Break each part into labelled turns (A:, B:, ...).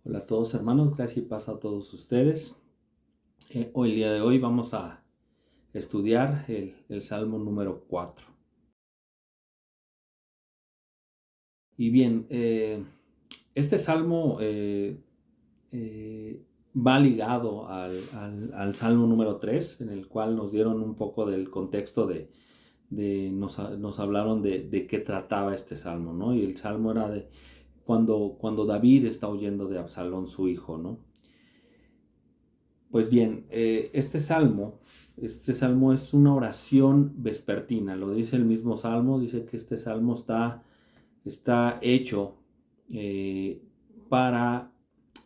A: Hola a todos hermanos, gracias y paz a todos ustedes. El día de hoy vamos a estudiar el Salmo número 4. Y bien, este Salmo va ligado al Salmo número 3, en el cual nos dieron un poco del contexto nos hablaron de qué trataba este Salmo, ¿no? Y el Salmo era de cuando David está huyendo de Absalón, su hijo, ¿no? Pues bien, este salmo es una oración vespertina, lo dice el mismo salmo, dice que este salmo está hecho para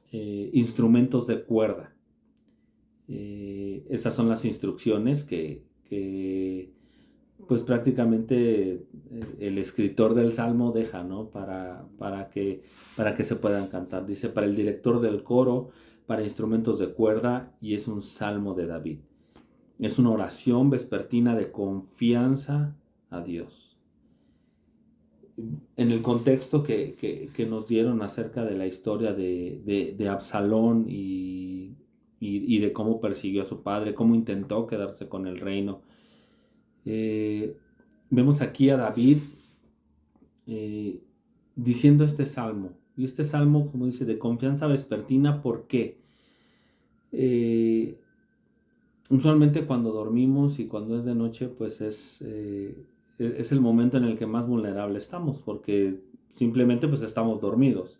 A: instrumentos de cuerda. Esas son las instrucciones que pues prácticamente el escritor del salmo deja, ¿no? Para que se puedan cantar. Dice, para el director del coro, para instrumentos de cuerda, y es un salmo de David. Es una oración vespertina de confianza a Dios. En el contexto que nos dieron acerca de la historia de Absalón y de cómo persiguió a su padre, cómo intentó quedarse con el reino, vemos aquí a David diciendo este salmo. Y este salmo, como dice, de confianza vespertina, ¿por qué? Usualmente cuando dormimos y cuando es de noche, pues es el momento en el que más vulnerable estamos, porque simplemente pues estamos dormidos.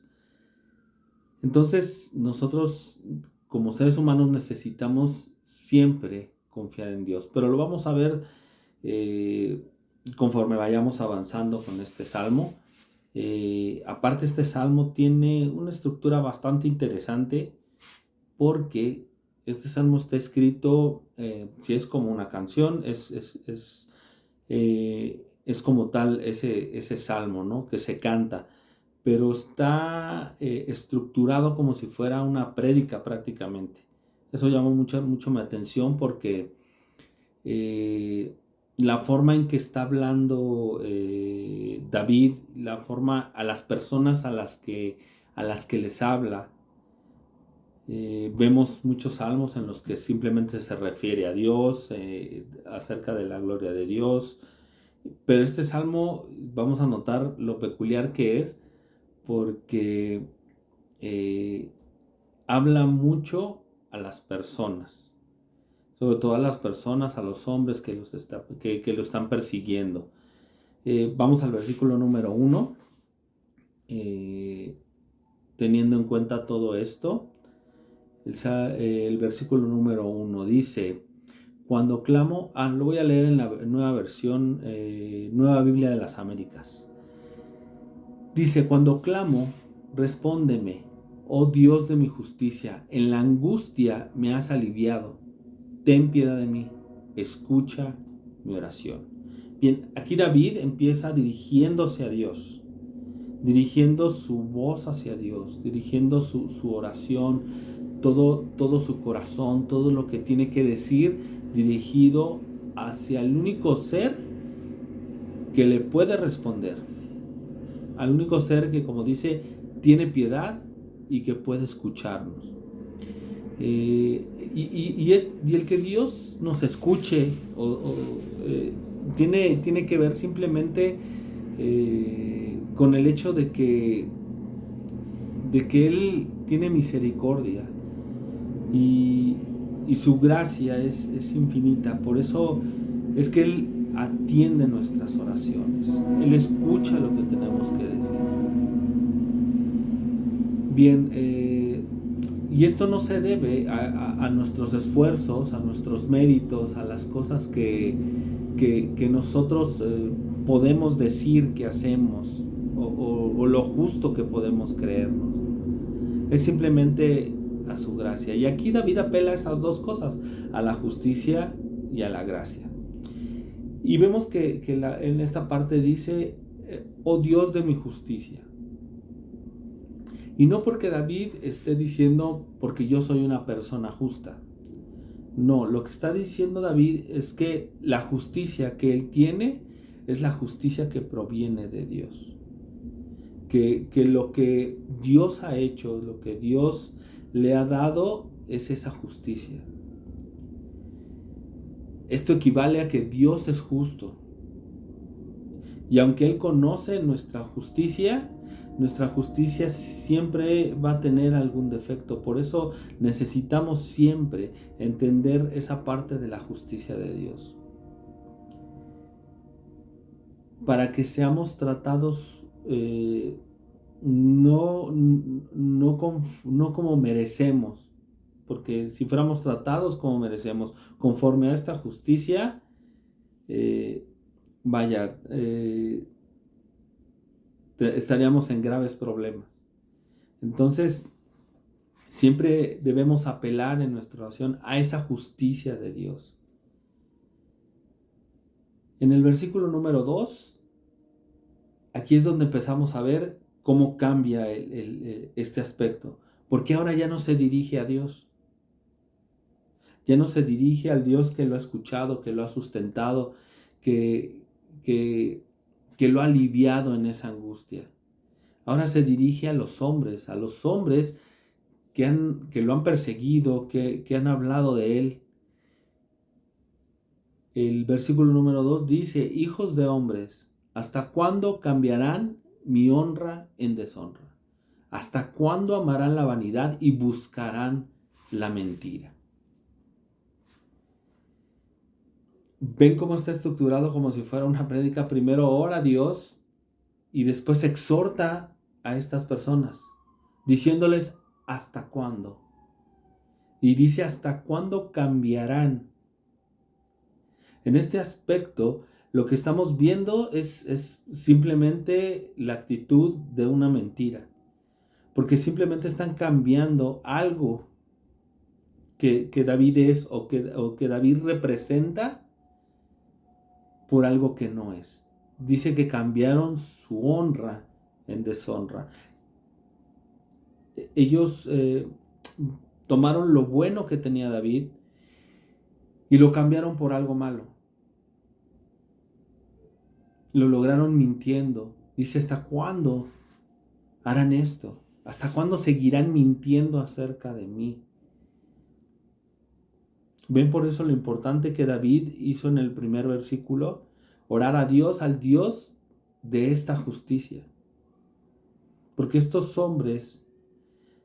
A: Entonces nosotros como seres humanos necesitamos siempre confiar en Dios, pero lo vamos a ver conforme vayamos avanzando con este salmo. Aparte, este salmo tiene una estructura bastante interesante porque este salmo está escrito, si es como una canción, es como tal ese salmo, ¿no? Que se canta, pero está estructurado como si fuera una prédica prácticamente. Eso llamó mucho mi atención porque la forma en que está hablando David, la forma a las personas a las que les habla. Vemos muchos salmos en los que simplemente se refiere a Dios, acerca de la gloria de Dios, pero este salmo vamos a notar lo peculiar que es porque habla mucho a las personas, sobre todo a las personas, a los hombres que lo están persiguiendo. Vamos al versículo número 1. Teniendo en cuenta todo esto, el versículo número 1 dice, cuando clamo, lo voy a leer en la nueva versión, Nueva Biblia de las Américas. Dice, cuando clamo, respóndeme, oh Dios de mi justicia, en la angustia me has aliviado, ten piedad de mí, escucha mi oración. Bien, aquí David empieza dirigiéndose a Dios, dirigiendo su voz hacia Dios, dirigiendo su oración, todo su corazón, todo lo que tiene que decir, dirigido hacia el único ser que le puede responder, al único ser que, como dice, tiene piedad y que puede escucharnos. Y el que Dios nos escuche tiene que ver simplemente con el hecho de que Él tiene misericordia y su gracia es infinita. Por eso es que Él atiende nuestras oraciones. Él escucha lo que tenemos que decir. Bien, y esto no se debe a nuestros esfuerzos, a nuestros méritos, a las cosas que nosotros podemos decir que hacemos o lo justo que podemos creernos. Es simplemente a su gracia. Y aquí David apela a esas dos cosas, a la justicia y a la gracia. Y vemos que en esta parte dice, oh Dios de mi justicia. Y no porque David esté diciendo porque yo soy una persona justa. No, lo que está diciendo David es que la justicia que él tiene es la justicia que proviene de Dios. que lo que Dios ha hecho, lo que Dios le ha dado es esa justicia. Esto equivale a que Dios es justo. Y aunque Él conoce nuestra justicia siempre va a tener algún defecto. Por eso necesitamos siempre entender esa parte de la justicia de Dios. Para que seamos tratados no como merecemos. Porque si fuéramos tratados como merecemos, conforme a esta justicia, estaríamos en graves problemas. Entonces, siempre debemos apelar en nuestra oración a esa justicia de Dios. En el versículo número 2, aquí es donde empezamos a ver cómo cambia este aspecto. Porque ahora ya no se dirige a Dios. Ya no se dirige al Dios que lo ha escuchado, que lo ha sustentado, que lo ha aliviado en esa angustia. Ahora se dirige a los hombres que lo han perseguido, que han hablado de él. El versículo número 2 dice: hijos de hombres, ¿hasta cuándo cambiarán mi honra en deshonra? ¿Hasta cuándo amarán la vanidad y buscarán la mentira? ¿Ven cómo está estructurado como si fuera una prédica? Primero ora a Dios y después exhorta a estas personas, diciéndoles ¿hasta cuándo? Y dice ¿hasta cuándo cambiarán? En este aspecto, lo que estamos viendo es simplemente la actitud de una mentira, porque simplemente están cambiando algo que David es o que David representa por algo que no es. Dice que cambiaron su honra en deshonra. Ellos tomaron lo bueno que tenía David y lo cambiaron por algo malo. Lo lograron mintiendo. Dice, ¿hasta cuándo harán esto? ¿Hasta cuándo seguirán mintiendo acerca de mí? ¿Ven por eso lo importante que David hizo en el primer versículo? Orar a Dios, al Dios de esta justicia. Porque estos hombres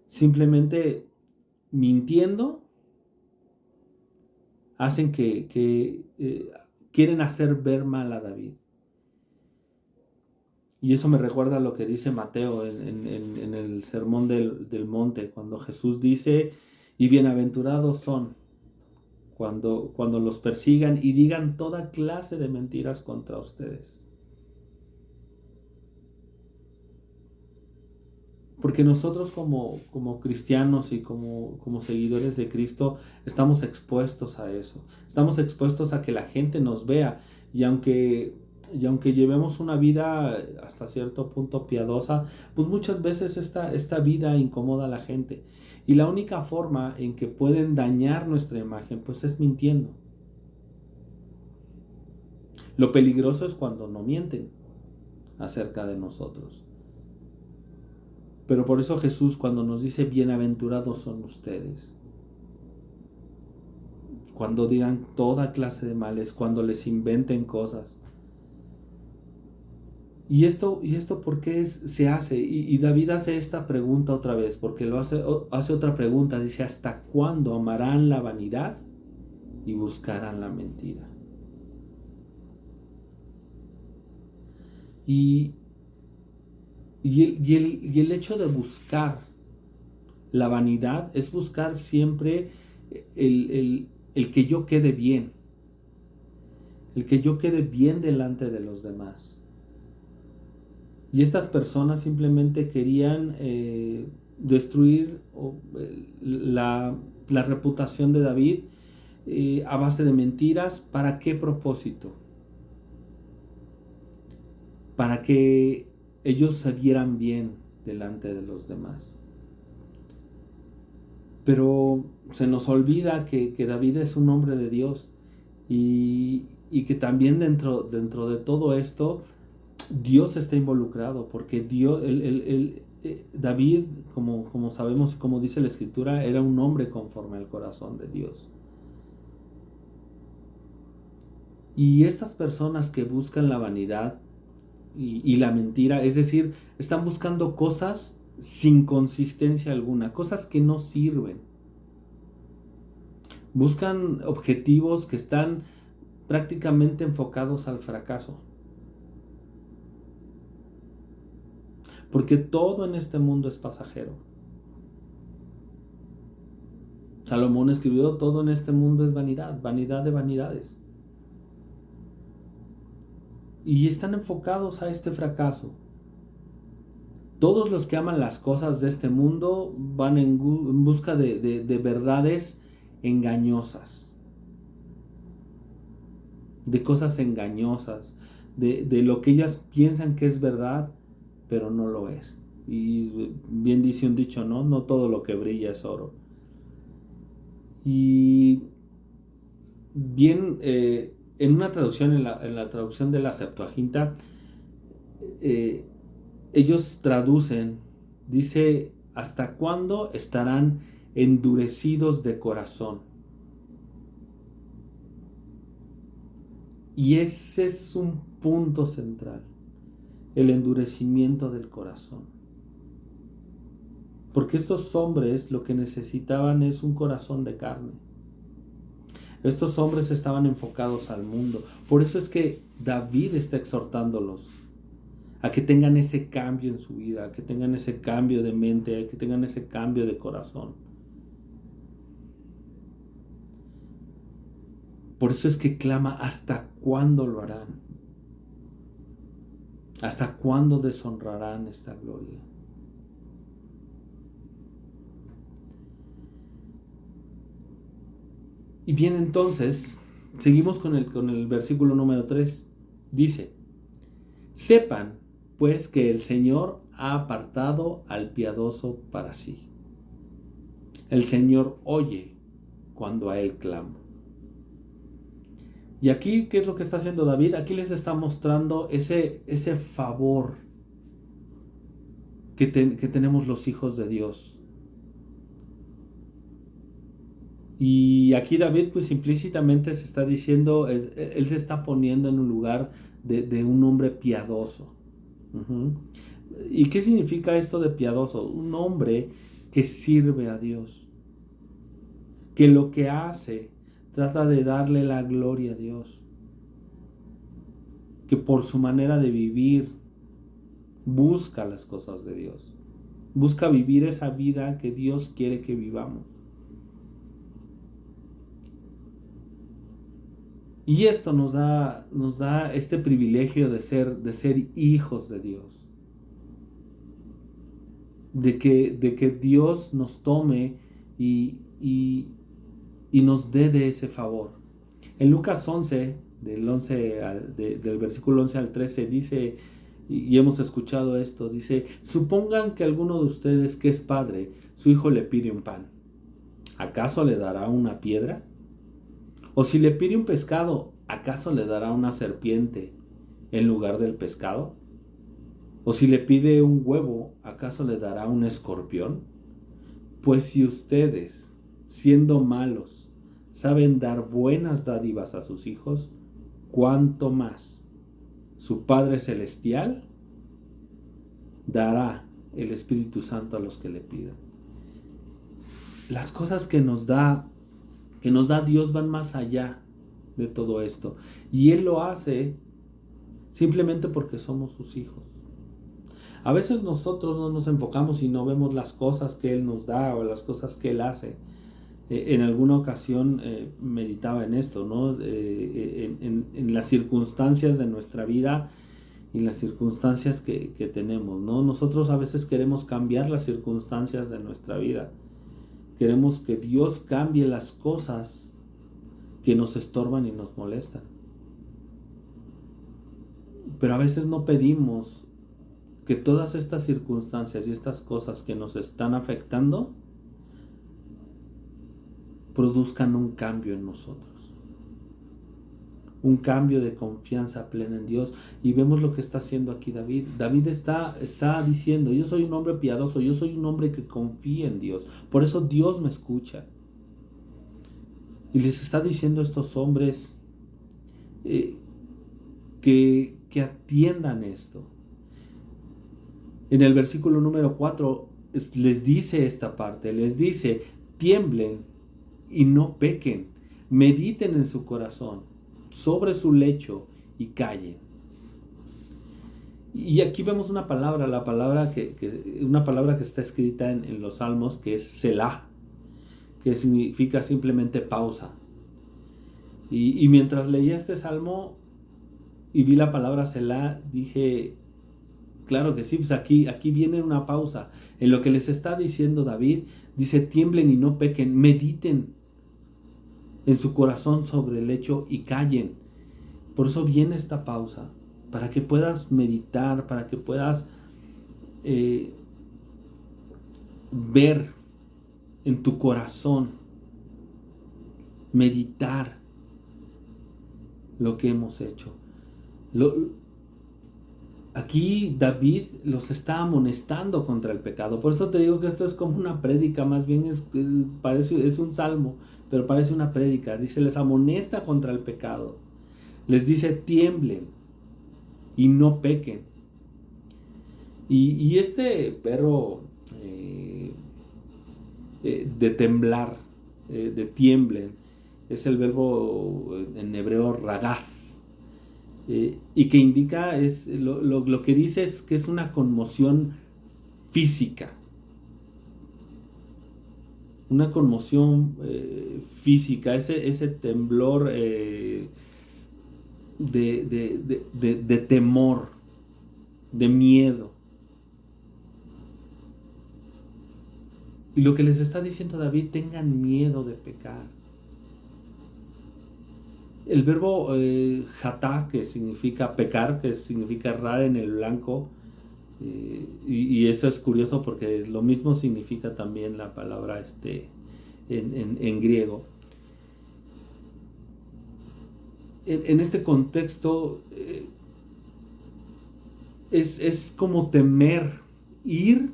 A: simplemente mintiendo hacen que quieren hacer ver mal a David. Y eso me recuerda a lo que dice Mateo en el sermón del monte, cuando Jesús dice, y bienaventurados son cuando los persigan y digan toda clase de mentiras contra ustedes. Porque nosotros como cristianos y como seguidores de Cristo estamos expuestos a eso. Estamos expuestos a que la gente nos vea. Y aunque llevemos una vida hasta cierto punto piadosa, pues muchas veces esta vida incomoda a la gente. Y la única forma en que pueden dañar nuestra imagen, pues es mintiendo. Lo peligroso es cuando no mienten acerca de nosotros. Pero por eso Jesús, cuando nos dice bienaventurados son ustedes, cuando digan toda clase de males, cuando les inventen cosas. ¿Y esto por qué se hace? Y David hace esta pregunta otra vez, porque hace otra pregunta, dice, ¿hasta cuándo amarán la vanidad y buscarán la mentira? Y el hecho de buscar la vanidad es buscar siempre el que yo quede bien, el que yo quede bien delante de los demás. Y estas personas simplemente querían destruir la reputación de David a base de mentiras. ¿Para qué propósito? Para que ellos se vieran bien delante de los demás. Pero se nos olvida que David es un hombre de Dios y que también dentro de todo esto Dios está involucrado, porque Dios, David, como sabemos, como dice la Escritura, era un hombre conforme al corazón de Dios. Y estas personas que buscan la vanidad y la mentira, es decir, están buscando cosas sin consistencia alguna, cosas que no sirven. Buscan objetivos que están prácticamente enfocados al fracaso. Porque todo en este mundo es pasajero. Salomón escribió: todo en este mundo es vanidad, vanidad de vanidades. Y están enfocados a este fracaso. Todos los que aman las cosas de este mundo van en busca de verdades engañosas, de cosas engañosas, de lo que ellas piensan que es verdad, pero no lo es. Y bien dice un dicho, ¿no? No todo lo que brilla es oro. Y bien, en una traducción, en la traducción de la Septuaginta, ellos traducen, dice: ¿hasta cuándo estarán endurecidos de corazón? Y ese es un punto central, el endurecimiento del corazón. Porque estos hombres lo que necesitaban es un corazón de carne. Estos hombres estaban enfocados al mundo. Por eso es que David está exhortándolos a que tengan ese cambio en su vida, a que tengan ese cambio de mente, a que tengan ese cambio de corazón. Por eso es que clama: ¿hasta cuándo lo harán? ¿Hasta cuándo deshonrarán esta gloria? Y bien, entonces, seguimos con el versículo número 3. Dice: sepan, pues, que el Señor ha apartado al piadoso para sí. El Señor oye cuando a Él clamo. Y aquí, ¿qué es lo que está haciendo David? Aquí les está mostrando ese favor que tenemos los hijos de Dios. Y aquí David, pues implícitamente se está diciendo, él se está poniendo en un lugar de un hombre piadoso. ¿Y qué significa esto de piadoso? Un hombre que sirve a Dios, que lo que hace trata de darle la gloria a Dios, que por su manera de vivir busca las cosas de Dios, busca vivir esa vida que Dios quiere que vivamos. Y esto nos da este privilegio de ser hijos de Dios. De que Dios nos tome y nos dé de ese favor. En Lucas 11, del versículo 11 al 13, dice, y hemos escuchado esto, dice: supongan que alguno de ustedes que es padre, su hijo le pide un pan. ¿Acaso le dará una piedra? O si le pide un pescado, ¿acaso le dará una serpiente en lugar del pescado? O si le pide un huevo, ¿acaso le dará un escorpión? Pues si ustedes, siendo malos, saben dar buenas dádivas a sus hijos, ¿cuánto más su Padre Celestial dará el Espíritu Santo a los que le pidan? Las cosas que nos da Dios van más allá de todo esto. Y Él lo hace simplemente porque somos sus hijos. A veces nosotros no nos enfocamos y no vemos las cosas que Él nos da o las cosas que Él hace. En alguna ocasión meditaba en esto, ¿no? En las circunstancias de nuestra vida y en las circunstancias que tenemos, ¿no? Nosotros a veces queremos cambiar las circunstancias de nuestra vida. Queremos que Dios cambie las cosas que nos estorban y nos molestan. Pero a veces no pedimos que todas estas circunstancias y estas cosas que nos están afectando produzcan un cambio en nosotros. un cambio de confianza plena en Dios. Y vemos lo que está haciendo aquí David. David está diciendo, yo soy un hombre piadoso, yo soy un hombre que confía en Dios, por eso Dios me escucha. Y les está diciendo a estos hombres que atiendan esto. En el versículo número 4 les dice esta parte, les dice, tiemblen y no pequen, mediten en su corazón, sobre su lecho y callen. Y aquí vemos una palabra, una palabra que está escrita en los Salmos, que es Selah, que significa simplemente pausa. Y mientras leía este salmo y vi la palabra Selah, dije, claro que sí, pues aquí viene una pausa. En lo que les está diciendo David, dice, tiemblen y no pequen, mediten en su corazón sobre el lecho y callen. Por eso viene esta pausa, para que puedas meditar, para que puedas ver en tu corazón, meditar lo que hemos hecho. Aquí David los está amonestando contra el pecado. Por eso te digo que esto es como una prédica, más bien es un salmo, pero parece una prédica. Dice, les amonesta contra el pecado. Les dice, tiemblen y no pequen. Y este verbo de temblar, de tiemblen, es el verbo en hebreo ragaz, y que indica, lo que dice es que es una conmoción física. Una conmoción física, ese temblor de temor, de miedo. Y lo que les está diciendo David, tengan miedo de pecar. El verbo jatá, que significa pecar, que significa errar en el blanco, y eso es curioso porque lo mismo significa también la palabra en griego. En este contexto es como temer, ir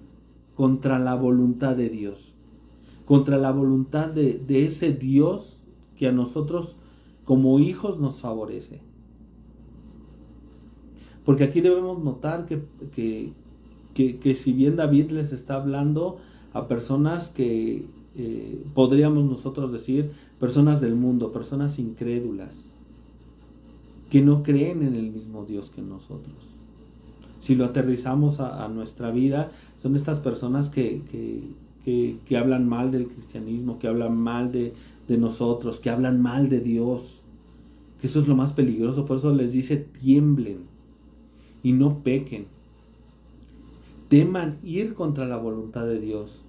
A: contra la voluntad de Dios, contra la voluntad de ese Dios que a nosotros como hijos nos favorece. Porque aquí debemos notar que si bien David les está hablando a personas que podríamos nosotros decir, personas del mundo, personas incrédulas, que no creen en el mismo Dios que nosotros. Si lo aterrizamos a nuestra vida, son estas personas que hablan mal del cristianismo, que hablan mal de nosotros, que hablan mal de Dios, que eso es lo más peligroso. Por eso les dice, tiemblen y no pequen, teman ir contra la voluntad de Dios,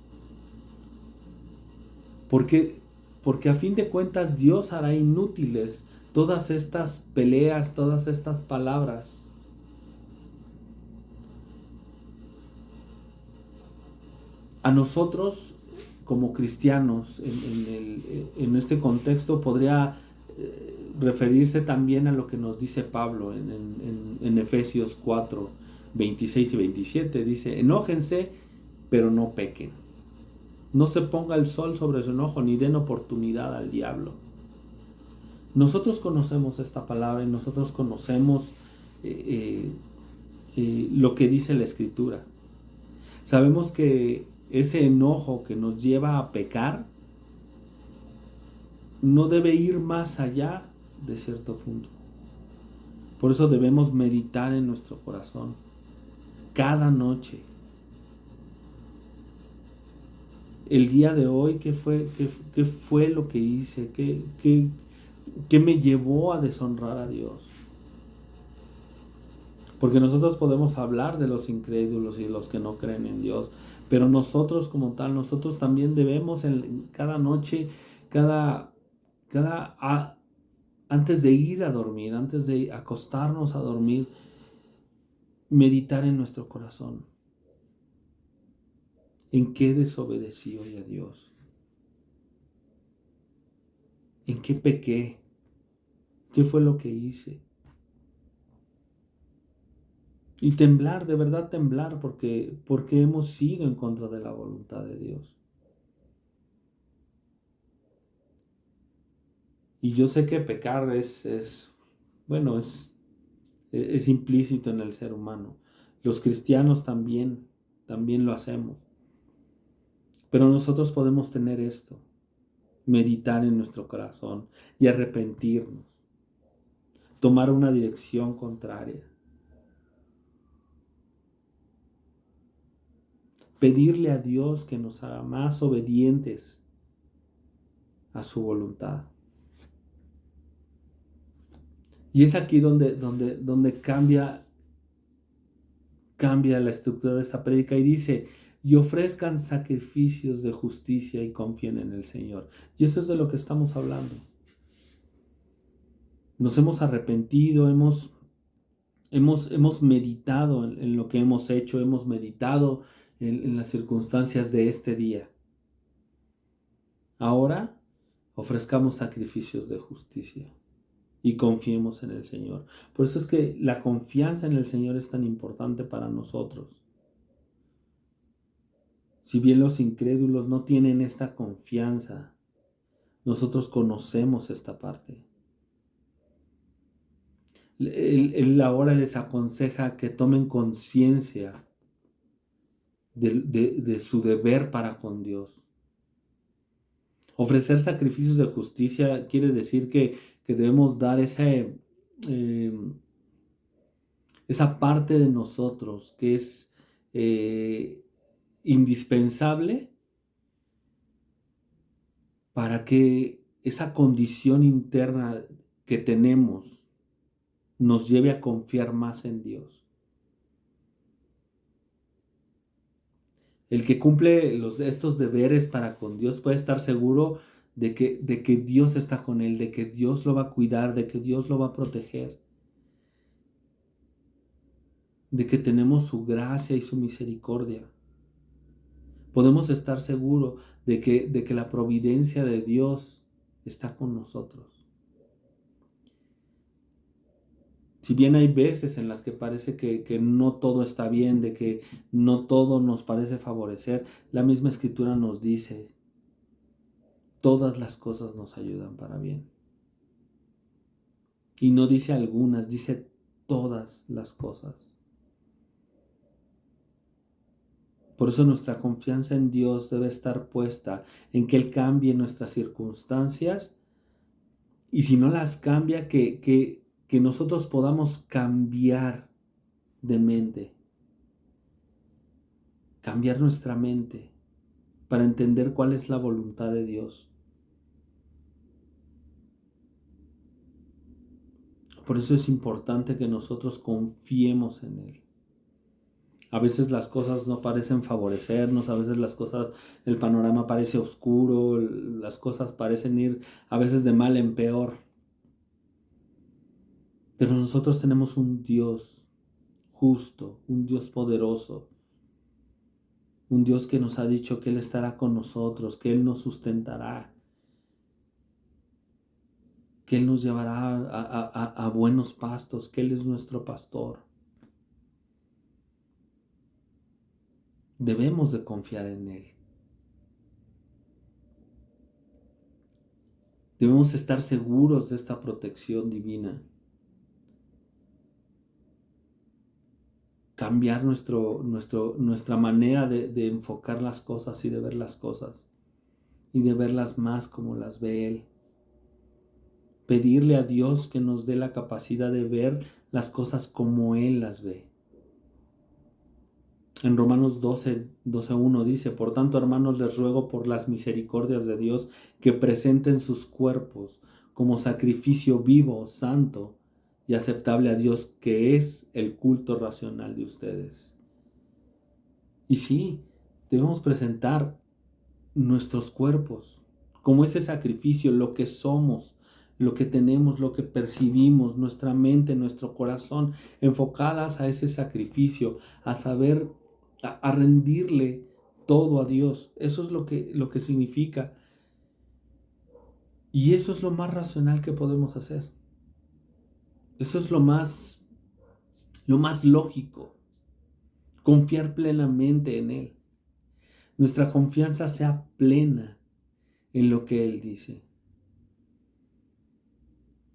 A: porque a fin de cuentas Dios hará inútiles todas estas peleas, todas estas palabras. A nosotros como cristianos en este contexto podría referirse también a lo que nos dice Pablo en Efesios 4, 26 y 27. Dice, enójense, pero no pequen. No se ponga el sol sobre su enojo, ni den oportunidad al diablo. Nosotros conocemos esta palabra y nosotros conocemos lo que dice la Escritura. Sabemos que ese enojo que nos lleva a pecar no debe ir más allá de cierto punto. Por eso debemos meditar en nuestro corazón cada noche. El día de hoy, ¿qué fue lo que hice? ¿Qué me llevó a deshonrar a Dios? Porque nosotros podemos hablar de los incrédulos y de los que no creen en Dios, pero nosotros como tal, nosotros también debemos cada noche, antes de ir a dormir, antes de acostarnos a dormir, meditar en nuestro corazón. ¿En qué desobedecí hoy a Dios? ¿En qué pequé? ¿Qué fue lo que hice? Y temblar, de verdad temblar, porque hemos ido en contra de la voluntad de Dios. Y yo sé que pecar bueno, es implícito en el ser humano. Los cristianos también lo hacemos. Pero nosotros podemos tener esto, meditar en nuestro corazón y arrepentirnos, tomar una dirección contraria, pedirle a Dios que nos haga más obedientes a su voluntad. Y es aquí donde cambia la estructura de esta prédica y dice: y ofrezcan sacrificios de justicia y confíen en el Señor. Y eso es de lo que estamos hablando. Nos hemos arrepentido, hemos meditado en lo que hemos hecho, hemos meditado en las circunstancias de este día. Ahora ofrezcamos sacrificios de justicia y confiemos en el Señor. Por eso es que la confianza en el Señor es tan importante para nosotros. Si bien los incrédulos no tienen esta confianza, nosotros conocemos esta parte. Él ahora les aconseja que tomen conciencia de su deber para con Dios. Ofrecer sacrificios de justicia quiere decir que debemos dar esa parte de nosotros que es indispensable para que esa condición interna que tenemos nos lleve a confiar más en Dios. El que cumple estos deberes para con Dios puede estar seguro de que Dios está con él, de que Dios lo va a cuidar, de que Dios lo va a proteger, de que tenemos su gracia y su misericordia. Podemos estar seguros de que la providencia de Dios está con nosotros. Si bien hay veces en las que parece que no todo está bien, de que no todo nos parece favorecer, la misma Escritura nos dice: todas las cosas nos ayudan para bien. Y no dice algunas, dice todas las cosas. Por eso nuestra confianza en Dios debe estar puesta en que Él cambie nuestras circunstancias, y si no las cambia, que nosotros podamos cambiar de mente, cambiar nuestra mente para entender cuál es la voluntad de Dios. Por eso es importante que nosotros confiemos en Él. A veces las cosas no parecen favorecernos, a veces el panorama parece oscuro, las cosas parecen ir a veces de mal en peor. Pero nosotros tenemos un Dios justo, un Dios poderoso, un Dios que nos ha dicho que Él estará con nosotros, que Él nos sustentará, que Él nos llevará a buenos pastos, que Él es nuestro pastor. Debemos de confiar en Él. Debemos estar seguros de esta protección divina. Cambiar nuestra manera de enfocar las cosas y de ver las cosas, y de verlas más como las ve Él. Pedirle a Dios que nos dé la capacidad de ver las cosas como Él las ve. En Romanos 12:1 dice: por tanto, hermanos, les ruego por las misericordias de Dios que presenten sus cuerpos como sacrificio vivo, santo y aceptable a Dios, que es el culto racional de ustedes. Y sí, debemos presentar nuestros cuerpos como ese sacrificio, lo que somos, lo que tenemos, lo que percibimos, nuestra mente, nuestro corazón, enfocadas a ese sacrificio, a saber, a rendirle todo a Dios. Eso es lo que significa. Y eso es lo más racional que podemos hacer. Eso es lo más lógico. Confiar plenamente en Él. Nuestra confianza sea plena en lo que Él dice,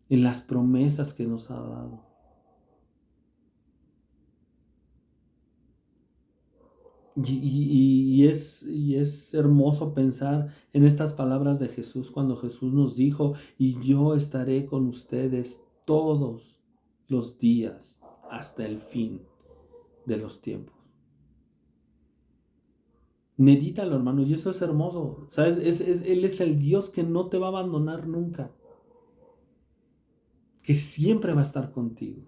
A: en las promesas que nos ha dado. Y es hermoso pensar en estas palabras de Jesús cuando Jesús nos dijo, y yo estaré con ustedes todos los días hasta el fin de los tiempos. Medítalo, hermano, y eso es hermoso. ¿Sabes? Él es el Dios que no te va a abandonar nunca, que siempre va a estar contigo.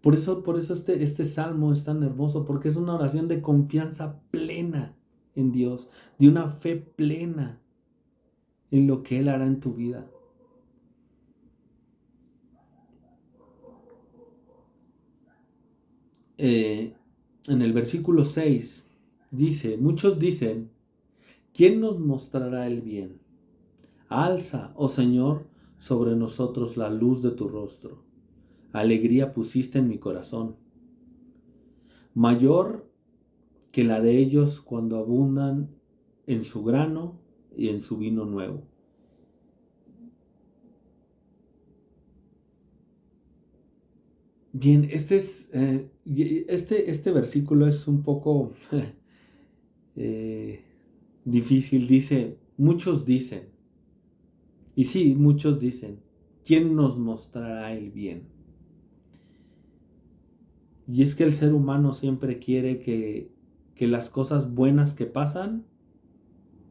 A: Por eso este salmo es tan hermoso, porque es una oración de confianza plena en Dios, de una fe plena en lo que Él hará en tu vida. En el versículo 6 dice, muchos dicen, ¿quién nos mostrará el bien? Alza, oh Señor, sobre nosotros la luz de tu rostro. Alegría pusiste en mi corazón, mayor que la de ellos cuando abundan en su grano y en su vino nuevo. Bien, este versículo es un poco difícil. Dice, muchos dicen, y sí, muchos dicen, ¿quién nos mostrará el bien? Y es que el ser humano siempre quiere que las cosas buenas que pasan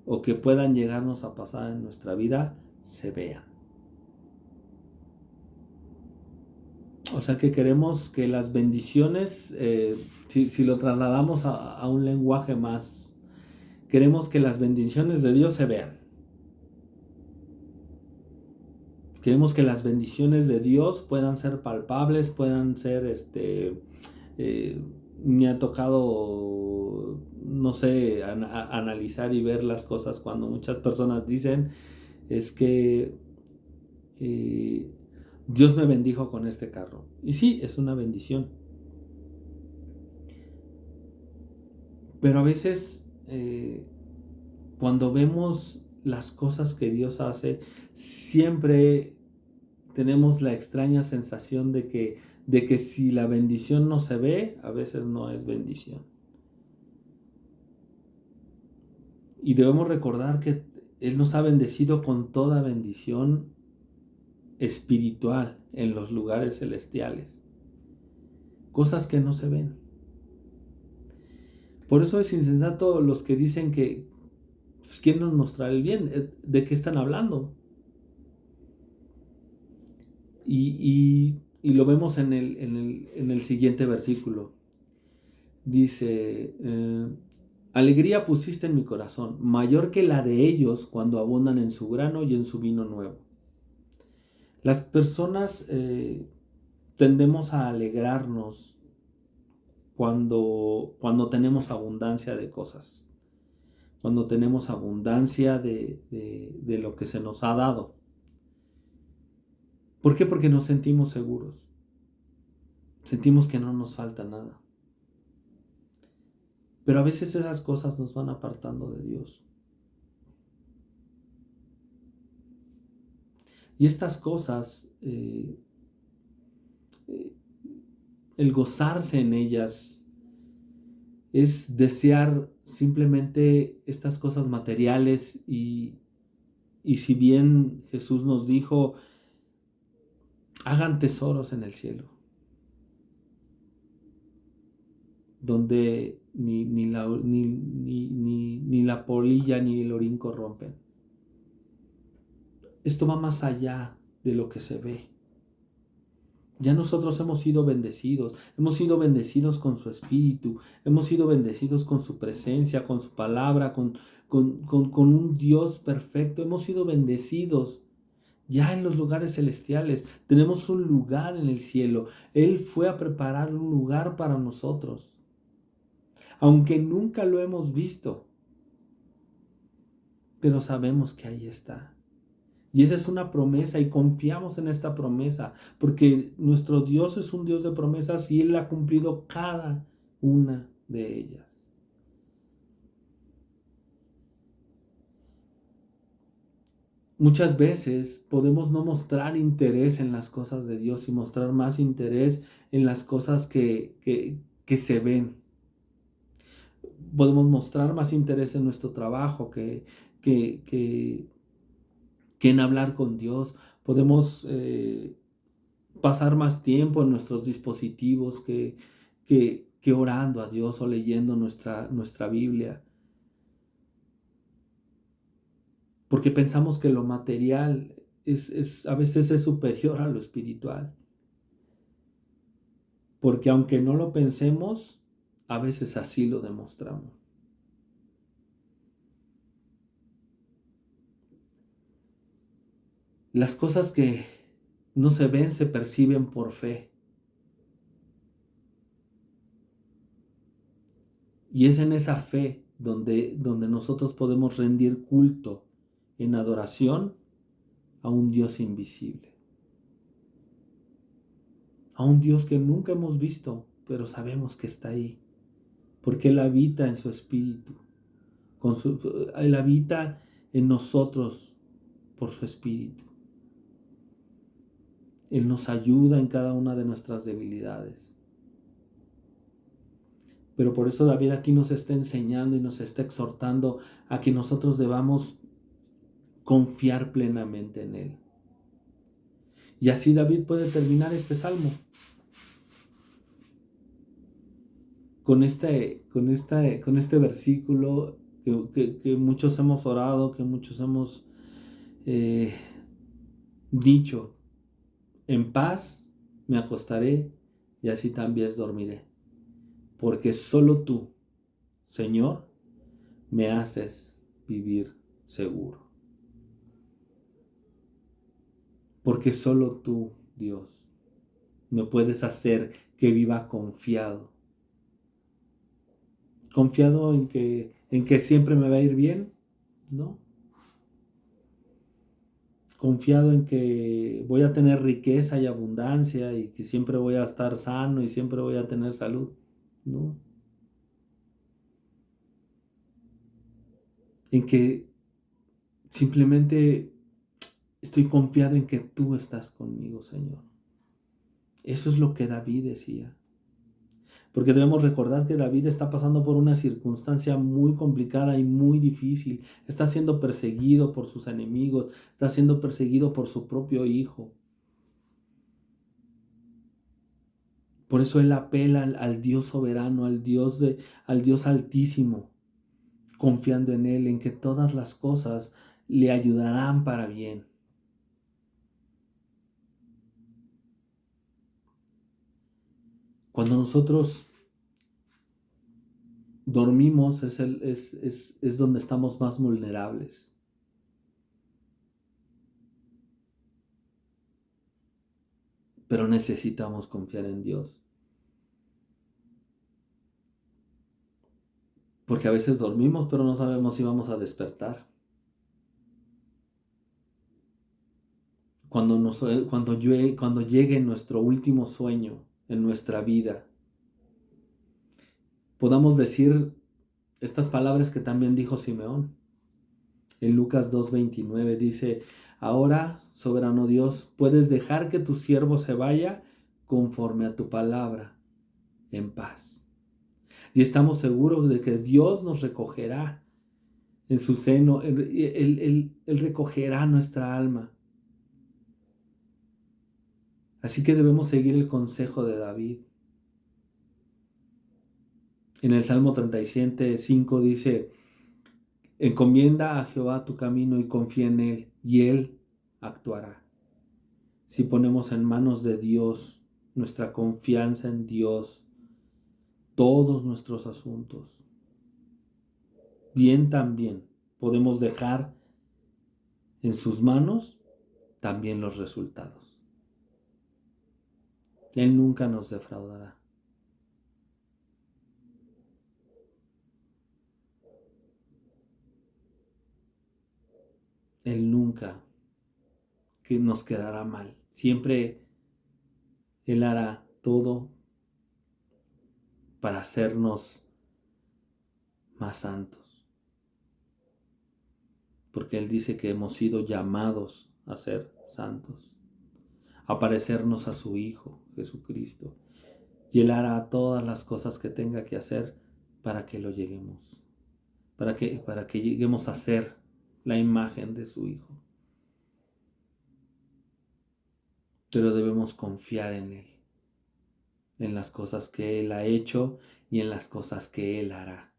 A: o que puedan llegarnos a pasar en nuestra vida se vean. O sea que queremos que las bendiciones, si lo trasladamos a un lenguaje más, queremos que las bendiciones de Dios se vean. Queremos que las bendiciones de Dios puedan ser palpables, puedan ser, me ha tocado, no sé, analizar y ver las cosas cuando muchas personas dicen, es que Dios me bendijo con este carro. Y sí, es una bendición. Pero a veces, cuando vemos las cosas que Dios hace, siempre tenemos la extraña sensación de que si la bendición no se ve, a veces no es bendición. Y debemos recordar que Él nos ha bendecido con toda bendición espiritual en los lugares celestiales. Cosas que no se ven. Por eso es insensato los que dicen que pues, ¿quién nos mostrará el bien? ¿De qué están hablando? Y lo vemos en el siguiente versículo. Dice, alegría pusiste en mi corazón, mayor que la de ellos cuando abundan en su grano y en su vino nuevo. Las personas tendemos a alegrarnos cuando tenemos abundancia de cosas, cuando tenemos abundancia de lo que se nos ha dado. ¿Por qué? Porque nos sentimos seguros. Sentimos que no nos falta nada. Pero a veces esas cosas nos van apartando de Dios. Y estas cosas, el gozarse en ellas, es desear simplemente estas cosas materiales y si bien Jesús nos dijo, hagan tesoros en el cielo, donde ni la polilla ni el orín corrompen. Esto va más allá de lo que se ve. Ya nosotros hemos sido bendecidos con su Espíritu, hemos sido bendecidos con su presencia, con su palabra, con un Dios perfecto. Hemos sido bendecidos ya en los lugares celestiales. Tenemos un lugar en el cielo. Él fue a preparar un lugar para nosotros. Aunque nunca lo hemos visto, pero sabemos que ahí está. Y esa es una promesa y confiamos en esta promesa, porque nuestro Dios es un Dios de promesas y Él ha cumplido cada una de ellas. Muchas veces podemos no mostrar interés en las cosas de Dios y mostrar más interés en las cosas que se ven. Podemos mostrar más interés en nuestro trabajo que, que, que en hablar con Dios. Podemos pasar más tiempo en nuestros dispositivos que orando a Dios o leyendo nuestra Biblia. Porque pensamos que lo material a veces es superior a lo espiritual. Porque aunque no lo pensemos, a veces así lo demostramos. Las cosas que no se ven se perciben por fe. Y es en esa fe donde nosotros podemos rendir culto en adoración a un Dios invisible. A un Dios que nunca hemos visto, pero sabemos que está ahí. Porque Él habita en su espíritu. Él habita en nosotros por su espíritu. Él nos ayuda en cada una de nuestras debilidades. Pero por eso David aquí nos está enseñando y nos está exhortando a que nosotros debamos confiar plenamente en Él. Y así David puede terminar este salmo con este versículo que muchos hemos orado, que muchos hemos dicho: en paz me acostaré y así también dormiré, porque solo tú, Señor, me haces vivir seguro. Porque solo tú, Dios, me puedes hacer que viva confiado. Confiado en que siempre me va a ir bien, ¿no? Confiado en que voy a tener riqueza y abundancia y que siempre voy a estar sano y siempre voy a tener salud, ¿no? En que simplemente estoy confiado en que tú estás conmigo, Señor. Eso es lo que David decía. Porque debemos recordar que David está pasando por una circunstancia muy complicada y muy difícil. Está siendo perseguido por sus enemigos, está siendo perseguido por su propio hijo. Por eso él apela al Dios soberano, al Dios altísimo, confiando en Él, en que todas las cosas le ayudarán para bien. Cuando nosotros dormimos es donde estamos más vulnerables. Pero necesitamos confiar en Dios. Porque a veces dormimos, pero no sabemos si vamos a despertar. Cuando llegue nuestro último sueño en nuestra vida, podamos decir estas palabras que también dijo Simeón. En Lucas 2:29 dice: ahora, soberano Dios, puedes dejar que tu siervo se vaya conforme a tu palabra, en paz. Y estamos seguros de que Dios nos recogerá en su seno. Él recogerá nuestra alma. Así que debemos seguir el consejo de David. En el Salmo 37:5 dice: encomienda a Jehová tu camino y confía en Él, y Él actuará. Si ponemos en manos de Dios nuestra confianza en Dios, todos nuestros asuntos, bien también podemos dejar en sus manos también los resultados. Él nunca nos defraudará. Él nunca que nos quedará mal. Siempre Él hará todo para hacernos más santos. Porque Él dice que hemos sido llamados a ser santos, a parecernos a su Hijo, Jesucristo. Y Él hará todas las cosas que tenga que hacer para que lo lleguemos, para que lleguemos a ser la imagen de su Hijo. Pero debemos confiar en Él, en las cosas que Él ha hecho y en las cosas que Él hará.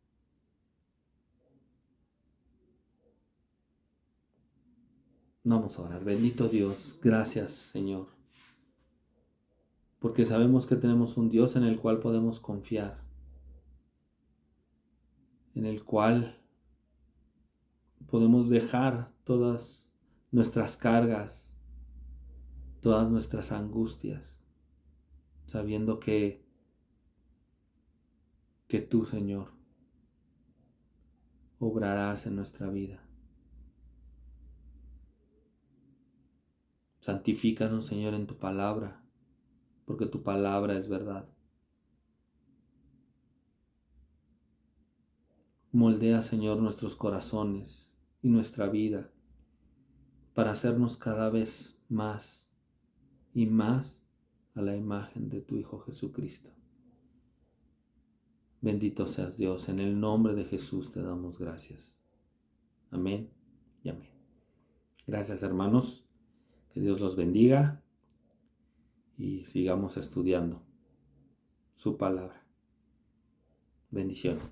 A: Vamos a orar. Bendito Dios, gracias Señor, porque sabemos que tenemos un Dios en el cual podemos confiar, en el cual podemos dejar todas nuestras cargas, todas nuestras angustias, sabiendo que tú, Señor, obrarás en nuestra vida. Santifícanos, Señor, en tu palabra, porque tu palabra es verdad. Moldea, Señor, nuestros corazones y nuestra vida para hacernos cada vez más y más a la imagen de tu Hijo Jesucristo. Bendito seas Dios, en el nombre de Jesús te damos gracias. Amén y amén. Gracias, hermanos, que Dios los bendiga y sigamos estudiando su palabra. Bendiciones.